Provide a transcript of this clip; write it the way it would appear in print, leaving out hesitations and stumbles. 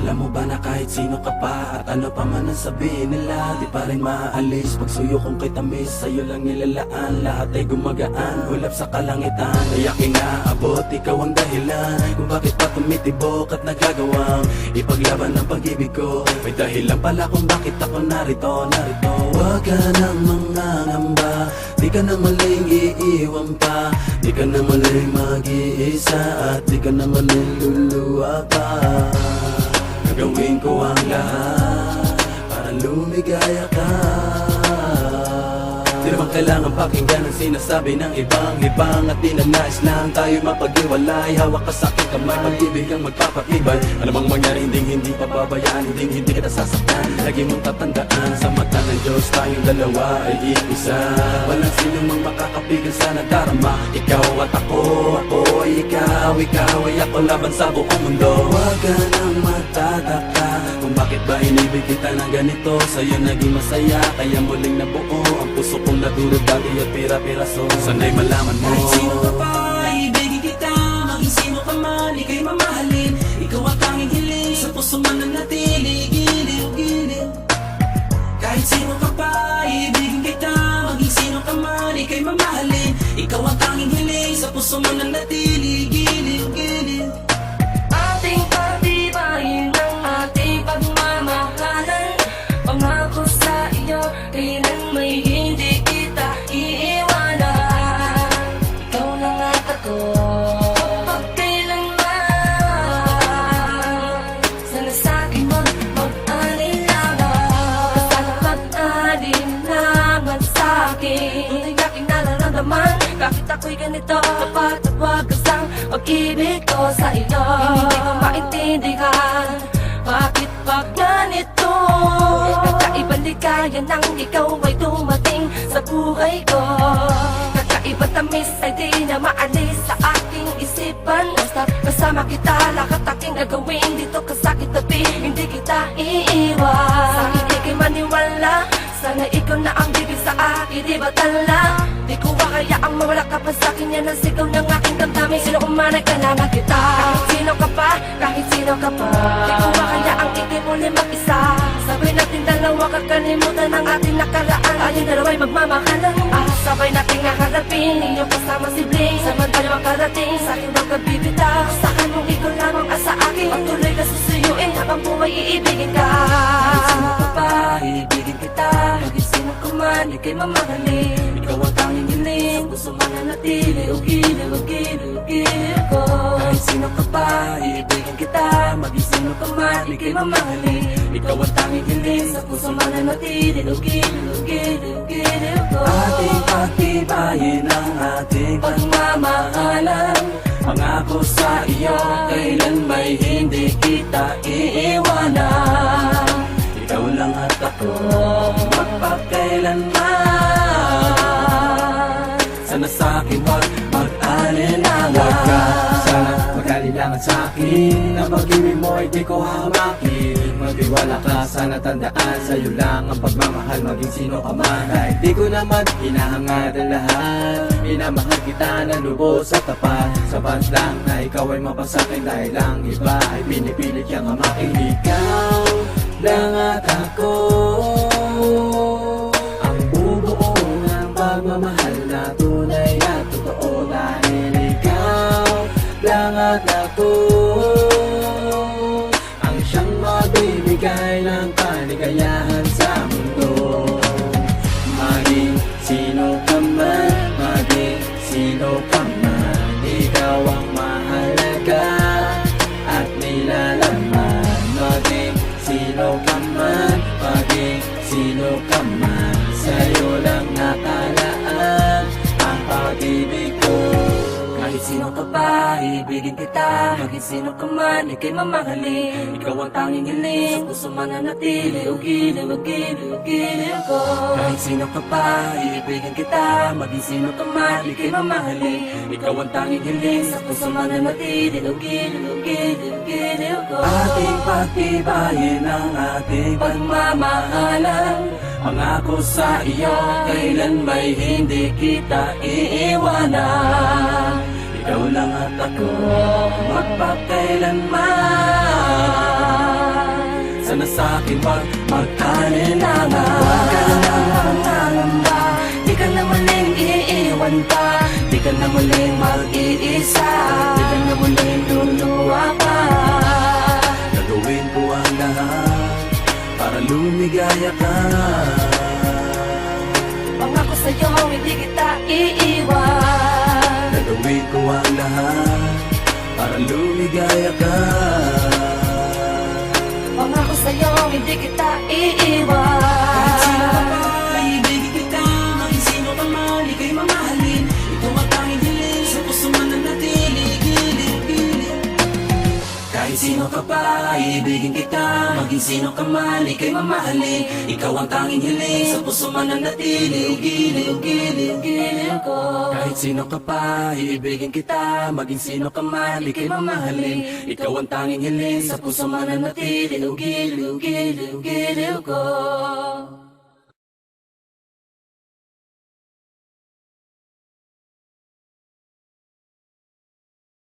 Alam mo ba na kahit sino ka pa at ano pa man ang sabihin nila, di pa rin maaalis pag suyo kong kay tamis. Sa'yo lang nilalaan, lahat ay gumagaan, ulap sa kalangitan. Kaya kinaabot, ikaw ang dahilan kung bakit pa tumitibok at nagagawang ipaglaban ang pag-ibig ko. May dahilan pala kung bakit ako narito. Huwag ka nang mangangamba, di ka na maling iiwan pa, di ka na maling mag-iisa, at di ka na maling luluwa pa. Gagawin ko ang lahat para lumigaya ka. Di naman kailangan pakinggan ang sinasabi ng ibang at di na nais lang tayo mapag-iwalay. Hawak ka sa aking kamay, pag-ibig ang magpapatibay. Alam ang mangyari, hindi pababayaan, hindi kita sasaktan. Lagi mong tatandaan, sa mata ng Diyos tayong dalawa ay iisa. Walang sino mang makakapigil sa nadarama. Ikaw at ako ay ikaw ay ako laban sa buong mundo. Huwag ka nang magtataka kung bakit ba inibig kita ng ganito. Sa'yo naging masaya, kaya muling nabuo ang puso kong nadurog dati at pira-piraso. Sana'y malaman mo, kahit sino ka pa, ibigin kita. Maging sino ka man, ika'y mamahalin. Ikaw ang tanging hiling, sa puso man nanatili. Giliw. Kahit sino ka pa, ibigin kita. Maging sino ka man, ika'y mamahalin. Ikaw ang tanging hiling, sa puso man nanatili. Giliw. Ating pagtibayin ang ating pagmamahalan. Pangako sa iyo, kailan may hindi kita iiwanan. Ikaw lang at ako, pagkailanman. Sana sa'kin mag-alinlangan. Sana mag-alinlangan sa'kin. Tunay aking nararamdaman, bakit ako'y ganito kapag nagwagasang pag-ibig ko sa iyo. Hindi ko maintindihan, bakit pag ganito kakaibang ligaya nang ikaw ay dumating sa buhay ko. Kakaibang tamis ay di na maalis sa aking isipan. Basta kasama kita, lahat aking gagawin dito ka sa kitabi, hindi kita iiwan. Sa hindi kay maniwala, sana ikaw na ang bibig sa akin, di ba tala? Di ko kakayaang mawala ka pa sa'kin, yan ang sigaw ng aking damdamin. Sino kung man ay kailangan kita, kahit sino ka pa, kahit sino ka pa. Di ko kakayaang ikay muli mag-isa. Sabay natin dalawa, kakalimutan ang ating nakaraan. Tayong dalawa'y magmamahalan, sabay nating nakarapin. Inyong kasama si Bling, samantala makarating sa'kin ang kabibitaw. Sa'kin mong ikaw lamang sa akin, pagtuloy ka susuyuin habang buhay iibigin ka. Kahit sino ka pa, ibigin kita. Maging sino ka man, ika'y mamahalin. Ikaw ang tanging hiling, puso man nanatili. Giliw ko. Kahit sino ka pa, ibigin kita. Maging sino ka man, ika'y mamahalin. Ikaw ang tanging hiling, sa puso man nanatili. Giliw ko. Ating pagtibayin ang ating pagmamahalan. Pangako sa iyo, kailan may hindi kita iiwanan. Ikaw lang at ako, magpakailanman. Sana sa'kin wag mag-alinlangan. huwag ka sana mag-alilangan sa'kin. Ang pag-ibig mo ay di ko hamakin. Magtiwala ka, sana tandaan, sa'yo lang ang pagmamahal, maging sino ka man. Kahit di ko naman hinahangad ang lahat, minamahal kita na lubos at tapat. Sapat lang na ikaw ay mapasakin, dahil lang iba ay pinipilit kang hamakin. Ikaw lang at ako, ang bubuo ng pagmamahal na tunay at totoo. Dahil ikaw lang at ako, ang siyang mabibigay ng kaligayahan sa mundo. Maging sino ka man, maging sino ka man, ikaw ang mahalaga at nilalaman. Maging sino ka man, maging sino ka man, sa'yo lang nakalaan ang pag-ibig ko. Kahit sino ka pa, ibigin kita. Maging sino ka man, ika'y mamahalin. Ikaw ang tanging hiling, sa puso man nanatili. Giliw ko. Kahit sino ka pa, ibigin kita. Maging sino ka man, ika'y mamahalin. Ikaw ang tanging hiling, sa puso man nanatili. Giliw ko. Ating pagtibayin ang ating pagmamahalan. Pangako sa iyo, kailan may hindi kita iiwanan. Ikaw lang at ako, magpakailanman. sana sa'kin wag mag-alinlangan. Huwag ka nang mangangamba, di ka na muling iiwan pa, di ka na muling mag-iisa, di ka na muling luluwa pa. Gagawin ko ang lahat para lumigaya ka. Pangako sa'yo, hindi kita iiwan. Gagawin ko ang lahat para lumigaya ka. Pangako sa'yo, hindi kita iiwan. Ibigin kita, maging sino ka man, ika'y mamahalin. Ikaw ang tanging hiling, sa puso man nanatili, gilid. Kahit sino ka pa, ibigin kita. Maging sino ka man, ika'y mamahalin. Ikaw ang tanging hiling, sa puso man nanatili, ugili, ugili, ugili ko. Kahit sino ka pa, ibigin kita. Maging sino ka man, ika'y mamahalin. Ikaw ang tanging hiling, sa puso man nanatili, ugili, ugili, ugili ko.